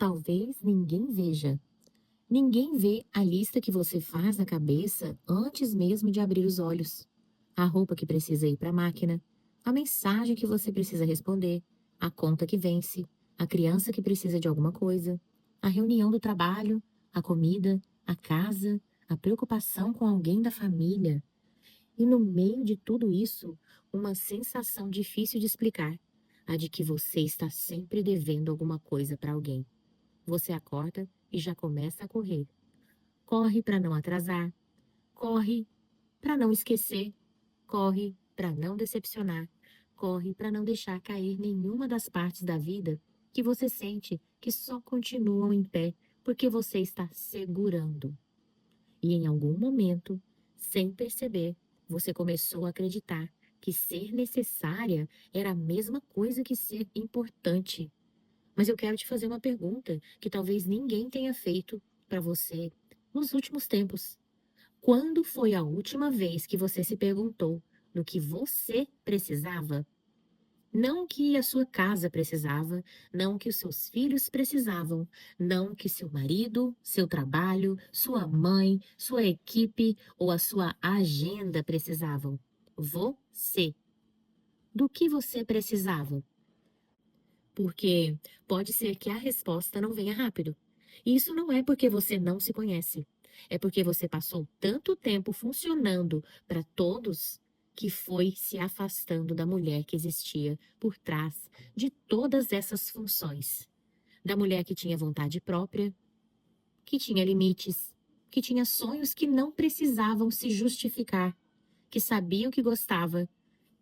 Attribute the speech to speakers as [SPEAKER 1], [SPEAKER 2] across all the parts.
[SPEAKER 1] talvez ninguém veja. Ninguém vê a lista que você faz na cabeça antes mesmo de abrir os olhos. A roupa que precisa ir para a máquina, a mensagem que você precisa responder, a conta que vence, a criança que precisa de alguma coisa, a reunião do trabalho, a comida, a casa, a preocupação com alguém da família. E no meio de tudo isso, uma sensação difícil de explicar, a de que você está sempre devendo alguma coisa para alguém. Você acorda e já começa a correr. Corre para não atrasar, corre para não esquecer, corre para não decepcionar, corre para não deixar cair nenhuma das partes da vida que você sente que só continuam em pé porque você está segurando. E em algum momento, sem perceber, você começou a acreditar que ser necessária era a mesma coisa que ser importante. Mas eu quero te fazer uma pergunta que talvez ninguém tenha feito para você nos últimos tempos. Quando foi a última vez que você se perguntou do que você precisava? Não que a sua casa precisava, não que os seus filhos precisavam, não que seu marido, seu trabalho, sua mãe, sua equipe ou a sua agenda precisavam. Você. Do que você precisava? Porque pode ser que a resposta não venha rápido. E isso não é porque você não se conhece. É porque você passou tanto tempo funcionando para todos que foi se afastando da mulher que existia por trás de todas essas funções. Da mulher que tinha vontade própria, que tinha limites, que tinha sonhos que não precisavam se justificar, que sabia o que gostava,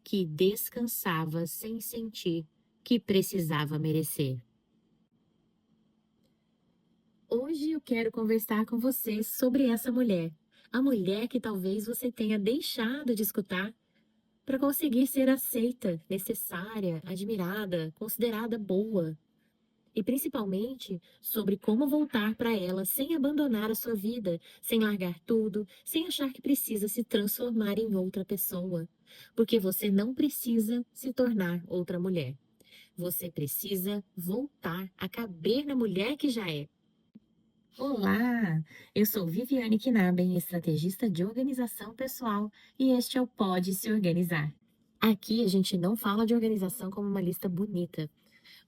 [SPEAKER 1] que descansava sem sentir que precisava merecer. Hoje eu quero conversar com você sobre essa mulher. A mulher que talvez você tenha deixado de escutar para conseguir ser aceita, necessária, admirada, considerada boa. E principalmente sobre como voltar para ela sem abandonar a sua vida, sem largar tudo, sem achar que precisa se transformar em outra pessoa. Porque você não precisa se tornar outra mulher. Você precisa voltar a caber na mulher que já é. Olá, eu sou Viviane Knaben, estrategista de organização pessoal, e este é o Pode Se Organizar. Aqui a gente não fala de organização como uma lista bonita,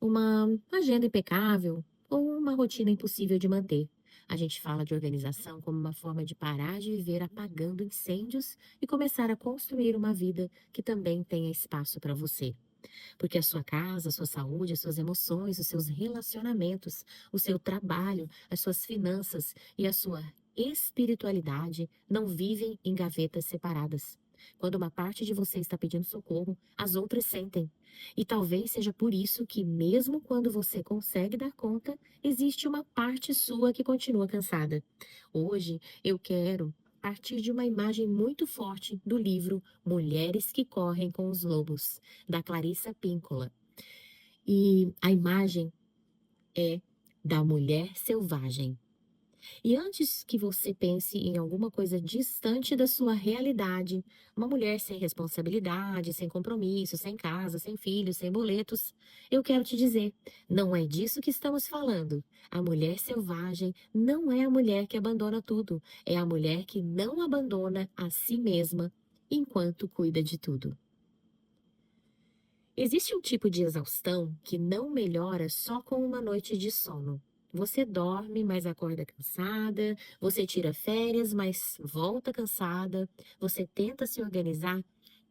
[SPEAKER 1] uma agenda impecável ou uma rotina impossível de manter. A gente fala de organização como uma forma de parar de viver apagando incêndios e começar a construir uma vida que também tenha espaço para você. Porque a sua casa, a sua saúde, as suas emoções, os seus relacionamentos, o seu trabalho, as suas finanças e a sua espiritualidade não vivem em gavetas separadas. Quando uma parte de você está pedindo socorro, as outras sentem. E talvez seja por isso que, mesmo quando você consegue dar conta, existe uma parte sua que continua cansada. Hoje eu quero partir de uma imagem muito forte do livro Mulheres que Correm com os Lobos, da Clarissa Pinkola. E a imagem é da mulher selvagem. E antes que você pense em alguma coisa distante da sua realidade, uma mulher sem responsabilidade, sem compromisso, sem casa, sem filhos, sem boletos, eu quero te dizer, não é disso que estamos falando. A mulher selvagem não é a mulher que abandona tudo, é a mulher que não abandona a si mesma enquanto cuida de tudo. Existe um tipo de exaustão que não melhora só com uma noite de sono. Você dorme, mas acorda cansada, você tira férias, mas volta cansada, você tenta se organizar,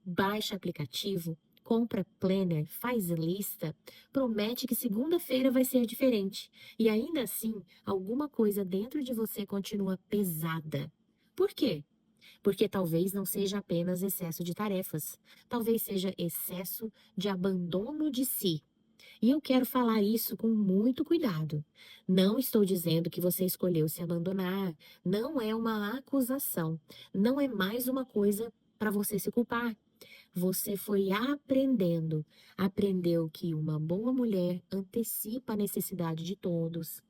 [SPEAKER 1] baixa aplicativo, compra planner, faz lista, promete que segunda-feira vai ser diferente. E ainda assim, alguma coisa dentro de você continua pesada. Por quê? Porque talvez não seja apenas excesso de tarefas, talvez seja excesso de abandono de si. E eu quero falar isso com muito cuidado. Não estou dizendo que você escolheu se abandonar, não é uma acusação, não é mais uma coisa para você se culpar. Você foi aprendendo, aprendeu que uma boa mulher antecipa a necessidade de todos,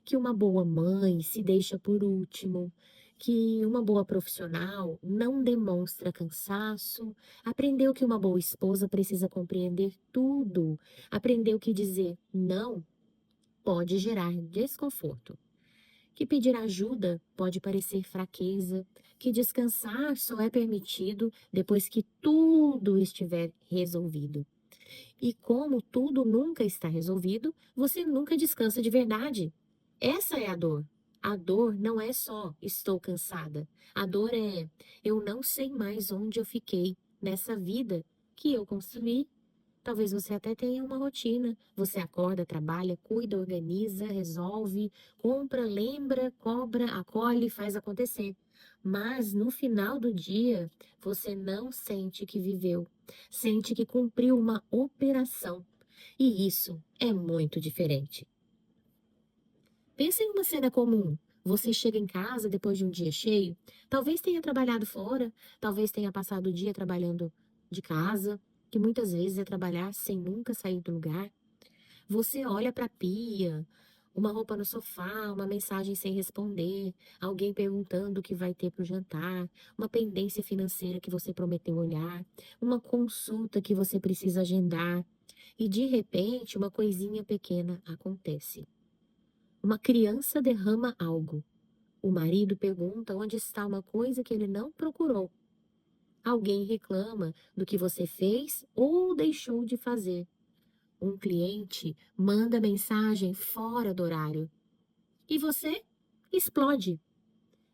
[SPEAKER 1] que uma boa mãe se deixa por último, que uma boa profissional não demonstra cansaço, aprendeu que uma boa esposa precisa compreender tudo, aprendeu que dizer não pode gerar desconforto, que pedir ajuda pode parecer fraqueza, que descansar só é permitido depois que tudo estiver resolvido. E como tudo nunca está resolvido, você nunca descansa de verdade. Essa é a dor. A dor não é só estou cansada. A dor é eu não sei mais onde eu fiquei nessa vida que eu construí. Talvez você até tenha uma rotina. Você acorda, trabalha, cuida, organiza, resolve, compra, lembra, cobra, acolhe, faz acontecer. Mas no final do dia, você não sente que viveu, sente que cumpriu uma operação. E isso é muito diferente. Pensa em uma cena comum. Você chega em casa depois de um dia cheio, talvez tenha trabalhado fora, talvez tenha passado o dia trabalhando de casa, que muitas vezes é trabalhar sem nunca sair do lugar. Você olha para a pia, uma roupa no sofá, uma mensagem sem responder, alguém perguntando o que vai ter para o jantar, uma pendência financeira que você prometeu olhar, uma consulta que você precisa agendar, e de repente uma coisinha pequena acontece. Uma criança derrama algo. O marido pergunta onde está uma coisa que ele não procurou. Alguém reclama do que você fez ou deixou de fazer. Um cliente manda mensagem fora do horário. E você explode.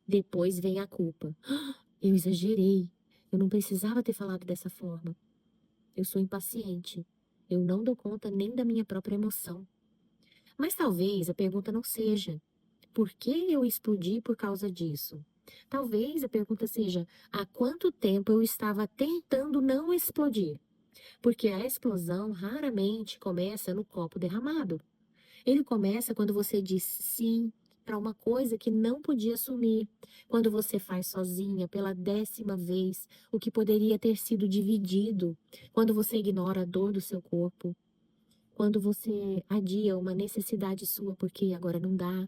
[SPEAKER 1] Depois vem a culpa. Eu exagerei. Eu não precisava ter falado dessa forma. Eu sou impaciente. Eu não dou conta nem da minha própria emoção. Mas talvez a pergunta não seja: por que eu explodi por causa disso? Talvez a pergunta seja: há quanto tempo eu estava tentando não explodir? Porque a explosão raramente começa no copo derramado. Ele começa quando você diz sim para uma coisa que não podia assumir, quando você faz sozinha pela 10ª vez o que poderia ter sido dividido, quando você ignora a dor do seu corpo, quando você adia uma necessidade sua porque agora não dá,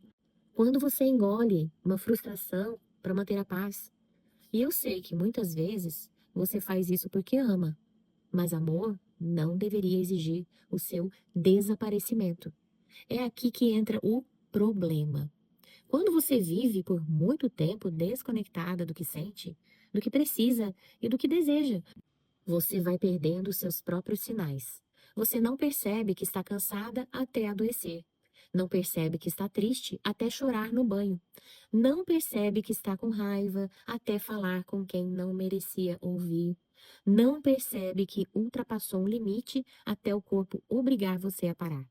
[SPEAKER 1] quando você engole uma frustração para manter a paz. E eu sei que muitas vezes você faz isso porque ama, mas amor não deveria exigir o seu desaparecimento. É aqui que entra o problema. Quando você vive por muito tempo desconectada do que sente, do que precisa e do que deseja, você vai perdendo seus próprios sinais. Você não percebe que está cansada até adoecer. Não percebe que está triste até chorar no banho. Não percebe que está com raiva até falar com quem não merecia ouvir. Não percebe que ultrapassou um limite até o corpo obrigar você a parar.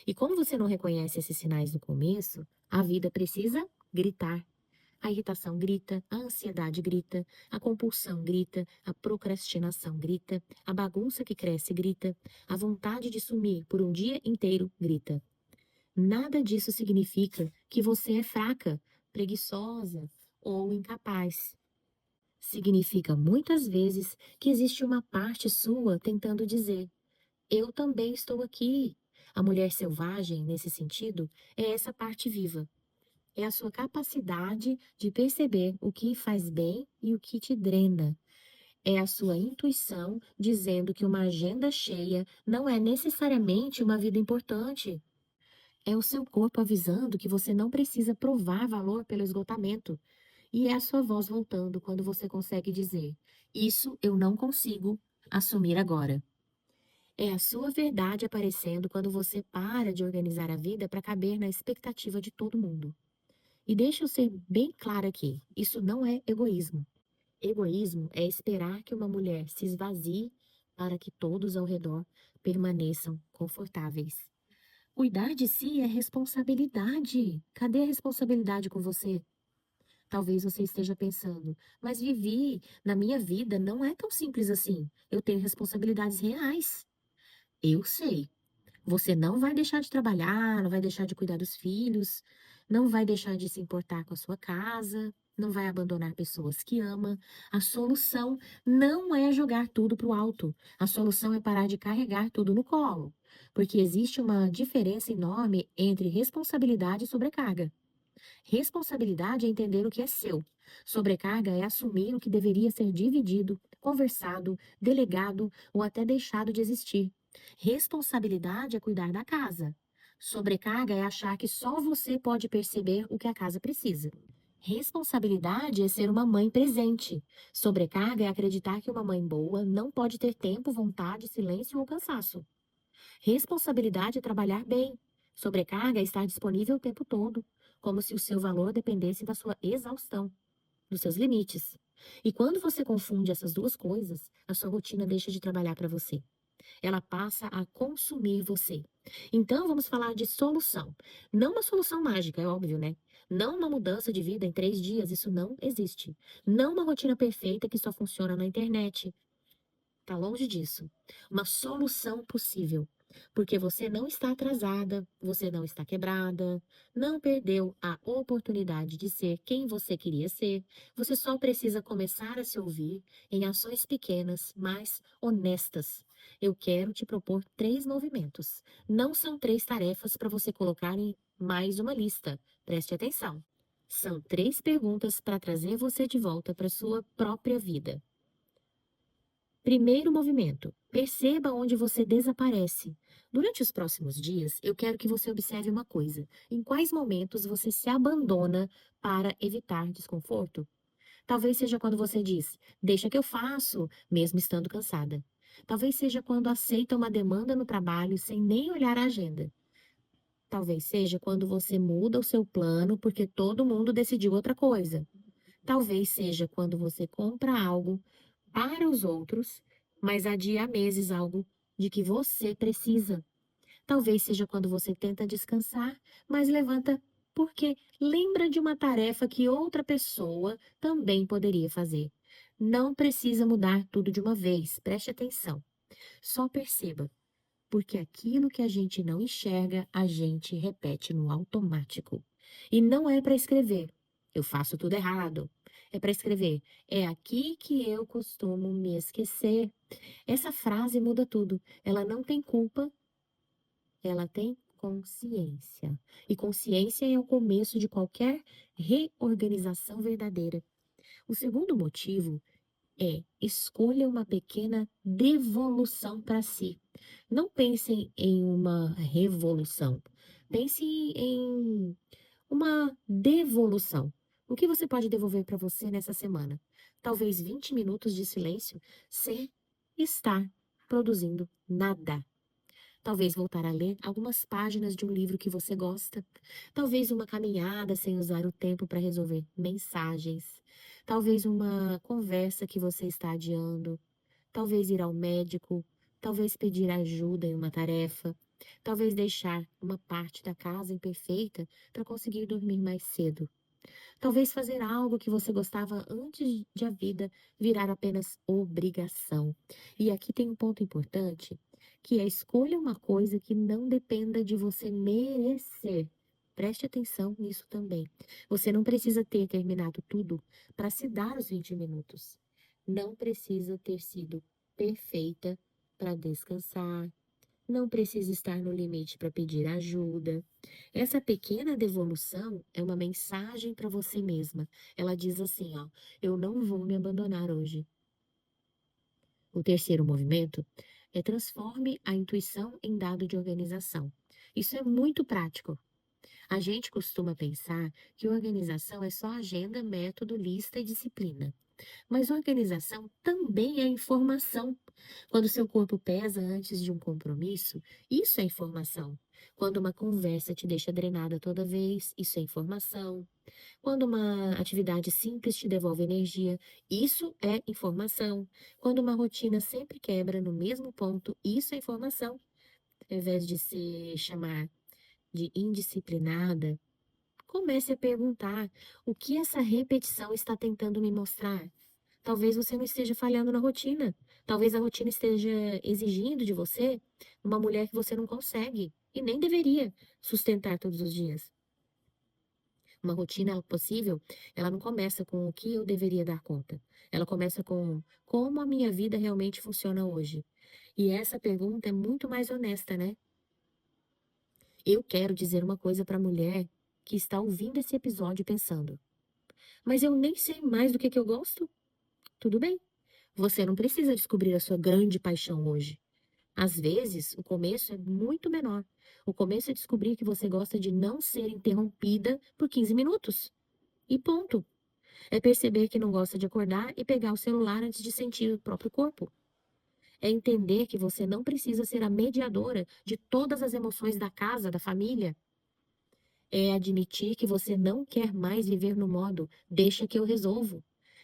[SPEAKER 1] E como você não reconhece esses sinais no começo, a vida precisa gritar. A irritação grita, a ansiedade grita, a compulsão grita, a procrastinação grita, a bagunça que cresce grita, a vontade de sumir por um dia inteiro grita. Nada disso significa que você é fraca, preguiçosa ou incapaz. Significa muitas vezes que existe uma parte sua tentando dizer: eu também estou aqui. A mulher selvagem, nesse sentido, é essa parte viva. É a sua capacidade de perceber o que faz bem e o que te drena. É a sua intuição dizendo que uma agenda cheia não é necessariamente uma vida importante. É o seu corpo avisando que você não precisa provar valor pelo esgotamento. E é a sua voz voltando quando você consegue dizer: isso eu não consigo assumir agora. É a sua verdade aparecendo quando você para de organizar a vida para caber na expectativa de todo mundo. E deixa eu ser bem clara aqui: isso não é egoísmo. Egoísmo é esperar que uma mulher se esvazie para que todos ao redor permaneçam confortáveis. Cuidar de si é responsabilidade. Cadê a responsabilidade com você? Talvez você esteja pensando, mas Vivi, na minha vida não é tão simples assim. Eu tenho responsabilidades reais. Eu sei. Você não vai deixar de trabalhar, não vai deixar de cuidar dos filhos, não vai deixar de se importar com a sua casa, não vai abandonar pessoas que ama. A solução não é jogar tudo para o alto. A solução é parar de carregar tudo no colo. Porque existe uma diferença enorme entre responsabilidade e sobrecarga. Responsabilidade é entender o que é seu. Sobrecarga é assumir o que deveria ser dividido, conversado, delegado ou até deixado de existir. Responsabilidade é cuidar da casa. Sobrecarga é achar que só você pode perceber o que a casa precisa. Responsabilidade é ser uma mãe presente. Sobrecarga é acreditar que uma mãe boa não pode ter tempo, vontade, silêncio ou cansaço. Responsabilidade é trabalhar bem. Sobrecarga é estar disponível o tempo todo, como se o seu valor dependesse da sua exaustão, dos seus limites. E quando você confunde essas duas coisas, a sua rotina deixa de trabalhar para você. Ela passa a consumir você. Então, vamos falar de solução. Não uma solução mágica, é óbvio, né? Não uma mudança de vida em 3 dias, isso não existe. Não uma rotina perfeita que só funciona na internet. Está longe disso. Uma solução possível. Porque você não está atrasada, você não está quebrada, não perdeu a oportunidade de ser quem você queria ser. Você só precisa começar a se ouvir em ações pequenas, mas honestas. Eu quero te propor 3 movimentos. Não são 3 tarefas para você colocar em mais uma lista. Preste atenção. São 3 perguntas para trazer você de volta para sua própria vida. Primeiro movimento. Perceba onde você desaparece. Durante os próximos dias, eu quero que você observe uma coisa. Em quais momentos você se abandona para evitar desconforto? Talvez seja quando você diz, deixa que eu faço, mesmo estando cansada. Talvez seja quando aceita uma demanda no trabalho sem nem olhar a agenda. Talvez seja quando você muda o seu plano porque todo mundo decidiu outra coisa. Talvez seja quando você compra algo para os outros, mas adia há meses algo de que você precisa. Talvez seja quando você tenta descansar, mas levanta porque lembra de uma tarefa que outra pessoa também poderia fazer. Não precisa mudar tudo de uma vez, preste atenção. Só perceba, porque aquilo que a gente não enxerga, a gente repete no automático. E não é para escrever, eu faço tudo errado. É para escrever, é aqui que eu costumo me esquecer. Essa frase muda tudo. Ela não tem culpa, ela tem consciência. E consciência é o começo de qualquer reorganização verdadeira. O segundo motivo escolha uma pequena devolução para si. Não pense em uma revolução. Pense em uma devolução. O que você pode devolver para você nessa semana? Talvez 20 minutos de silêncio sem estar produzindo nada. Talvez voltar a ler algumas páginas de um livro que você gosta. Talvez uma caminhada sem usar o tempo para resolver mensagens. Talvez uma conversa que você está adiando. Talvez ir ao médico. Talvez pedir ajuda em uma tarefa. Talvez deixar uma parte da casa imperfeita para conseguir dormir mais cedo. Talvez fazer algo que você gostava antes de a vida virar apenas obrigação. E aqui tem um ponto importante, que é escolha uma coisa que não dependa de você merecer. Preste atenção nisso também. Você não precisa ter terminado tudo para se dar os 20 minutos. Não precisa ter sido perfeita para descansar. Não precisa estar no limite para pedir ajuda. Essa pequena devolução é uma mensagem para você mesma. Ela diz assim, ó, eu não vou me abandonar hoje. O terceiro movimento é transforme a intuição em dado de organização. Isso é muito prático. A gente costuma pensar que organização é só agenda, método, lista e disciplina. Mas organização também é informação. Quando seu corpo pesa antes de um compromisso, isso é informação. Quando uma conversa te deixa drenada toda vez, isso é informação. Quando uma atividade simples te devolve energia, isso é informação. Quando uma rotina sempre quebra no mesmo ponto, isso é informação. Ao invés de se chamar de indisciplinada, comece a perguntar o que essa repetição está tentando me mostrar. Talvez você não esteja falhando na rotina. Talvez a rotina esteja exigindo de você uma mulher que você não consegue e nem deveria sustentar todos os dias. Uma rotina possível, ela não começa com o que eu deveria dar conta. Ela começa com como a minha vida realmente funciona hoje. E essa pergunta é muito mais honesta, né? Eu quero dizer uma coisa para a mulher que está ouvindo esse episódio pensando: mas eu nem sei mais do que eu gosto? Tudo bem. Você não precisa descobrir a sua grande paixão hoje. Às vezes, o começo é muito menor. O começo é descobrir que você gosta de não ser interrompida por 15 minutos. E ponto. É perceber que não gosta de acordar e pegar o celular antes de sentir o próprio corpo. É entender que você não precisa ser a mediadora de todas as emoções da casa, da família. É admitir que você não quer mais viver no modo deixa que eu resolvo.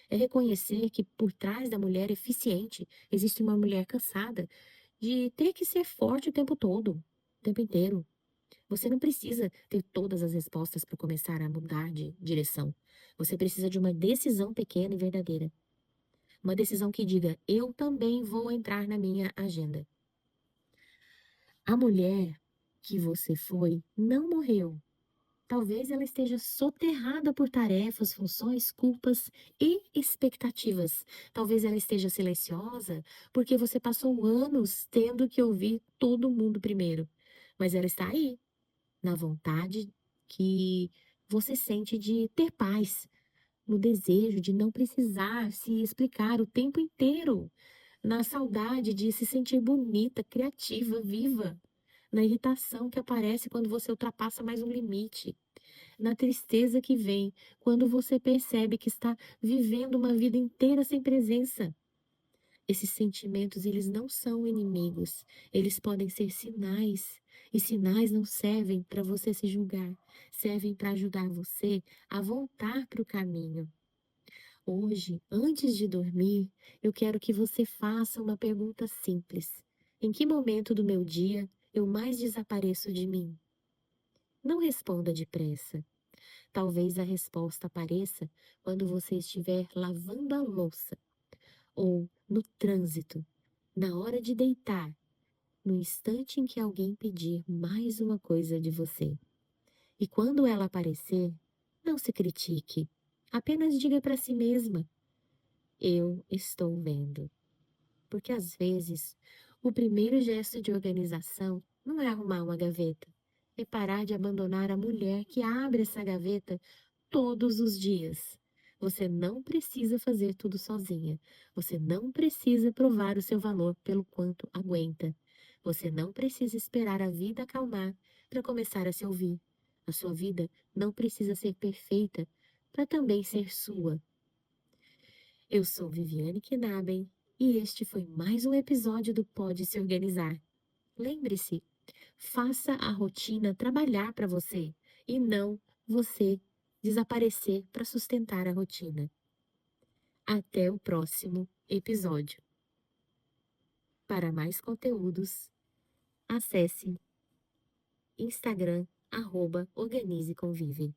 [SPEAKER 1] É reconhecer que por trás da mulher eficiente existe uma mulher cansada de ter que ser forte o tempo todo, o tempo inteiro. Você não precisa ter todas as respostas para começar a mudar de direção. Você precisa de uma decisão pequena e verdadeira. Uma decisão que diga: eu também vou entrar na minha agenda. A mulher que você foi não morreu. Talvez ela esteja soterrada por tarefas, funções, culpas e expectativas. Talvez ela esteja silenciosa porque você passou anos tendo que ouvir todo mundo primeiro. Mas ela está aí, na vontade que você sente de ter paz, no desejo de não precisar se explicar o tempo inteiro, na saudade de se sentir bonita, criativa, viva, na irritação que aparece quando você ultrapassa mais um limite, na tristeza que vem quando você percebe que está vivendo uma vida inteira sem presença. Esses sentimentos, eles não são inimigos, eles podem ser sinais, e sinais não servem para você se julgar, servem para ajudar você a voltar para o caminho. Hoje, antes de dormir, eu quero que você faça uma pergunta simples. Em que momento do meu dia eu mais desapareço de mim? Não responda depressa. Talvez a resposta apareça quando você estiver lavando a louça, ou no trânsito, na hora de deitar, no instante em que alguém pedir mais uma coisa de você. E quando ela aparecer, não se critique. Apenas diga para si mesma: eu estou vendo. Porque às vezes, o primeiro gesto de organização não é arrumar uma gaveta, é parar de abandonar a mulher que abre essa gaveta todos os dias. Você não precisa fazer tudo sozinha. Você não precisa provar o seu valor pelo quanto aguenta. Você não precisa esperar a vida acalmar para começar a se ouvir. A sua vida não precisa ser perfeita para também ser sua. Eu sou Viviane Knaben e este foi mais um episódio do Pode Se Organizar. Lembre-se, faça a rotina trabalhar para você e não você desaparecer para sustentar a rotina. Até o próximo episódio. Para mais conteúdos, acesse Instagram @Organize Convive.